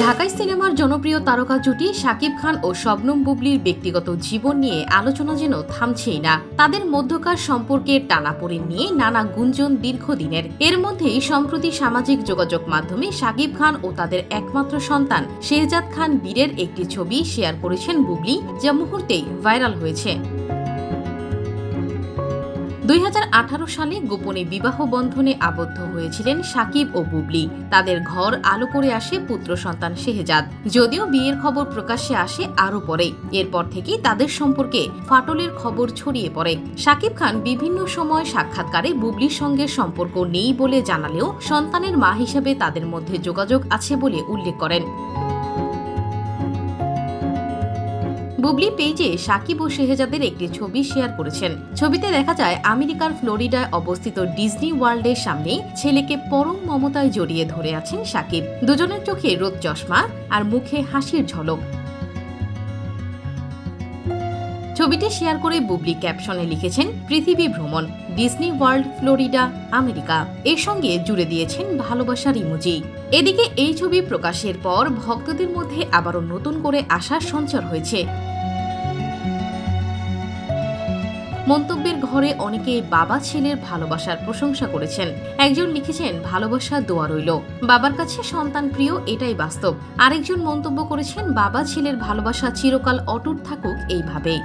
ঢাকাই সিনেমার জনপ্রিয় তারকা জুটি শাকিব খান ও শবনম বুবলির ব্যক্তিগত জীবন নিয়ে আলোচনা যেন থামছেই না। তাদের মধ্যকার সম্পর্কের টানাপোড়েন নিয়ে নানা গুঞ্জন দীর্ঘদিনের। এর মধ্যেই সম্প্রতি সামাজিক যোগাযোগ মাধ্যমে শাকিব খান ও তাদের একমাত্র সন্তান শেহজাদ খান বীরের একটি ছবি শেয়ার করেছেন বুবলি, যা মুহূর্তেই ভাইরাল হয়েছে। 2018 সালে গোপনে বিবাহ বন্ধনে আবদ্ধ হয়েছিলেন শাকিব ও বুবলি। তাদের ঘর আলো করে আসে পুত্র সন্তান শেহজাদ। যদিও বিয়ের খবর প্রকাশ্যে আসে আরও পরে। এরপর থেকেই তাদের সম্পর্কে ফাটলের খবর ছড়িয়ে পড়ে। শাকিব খান বিভিন্ন সময় সাক্ষাৎকারে বুবলির সঙ্গে সম্পর্ক নেই বলে জানালেও সন্তানের মা হিসেবে তাদের মধ্যে যোগাযোগ আছে বলে উল্লেখ করেন। বুবলি পেজে শাকিব ও শেহজাদের একটি ছবি শেয়ার করেছেন। ছবিতে দেখা যায় আমেরিকার ফ্লোরিডায় অবস্থিত ডিজনি ওয়ার্ল্ডের সামনে ছেলেকে পরম মমতায় জড়িয়ে ধরে আছেন শাকিব। দুজনের চোখে রোদ চশমা আর মুখে হাসির ঝলক। ছবিটি শেয়ার করে বুবলি ক্যাপশনে লিখেছেন, পৃথিবী ভ্রমণ, ডিজনি ওয়ার্ল্ড, ফ্লোরিডা, আমেরিকা। এর সঙ্গে জুড়ে দিয়েছেন ভালোবাসার ইমোজি। এদিকে এই ছবি প্রকাশের পর ভক্তদের মধ্যে আবারও নতুন করে আশার সঞ্চার হয়েছে। মন্তব্যের ঘরে অনেকে বাবা ছেলের ভালোবাসার প্রশংসা করেছেন। একজন লিখেছেন, ভালোবাসা দোয়া রইল, বাবার কাছে সন্তান প্রিয়, এটাই বাস্তব। আরেকজন মন্তব্য করেছেন, বাবা ছেলের ভালোবাসা চিরকাল অটুট থাকুক এইভাবেই।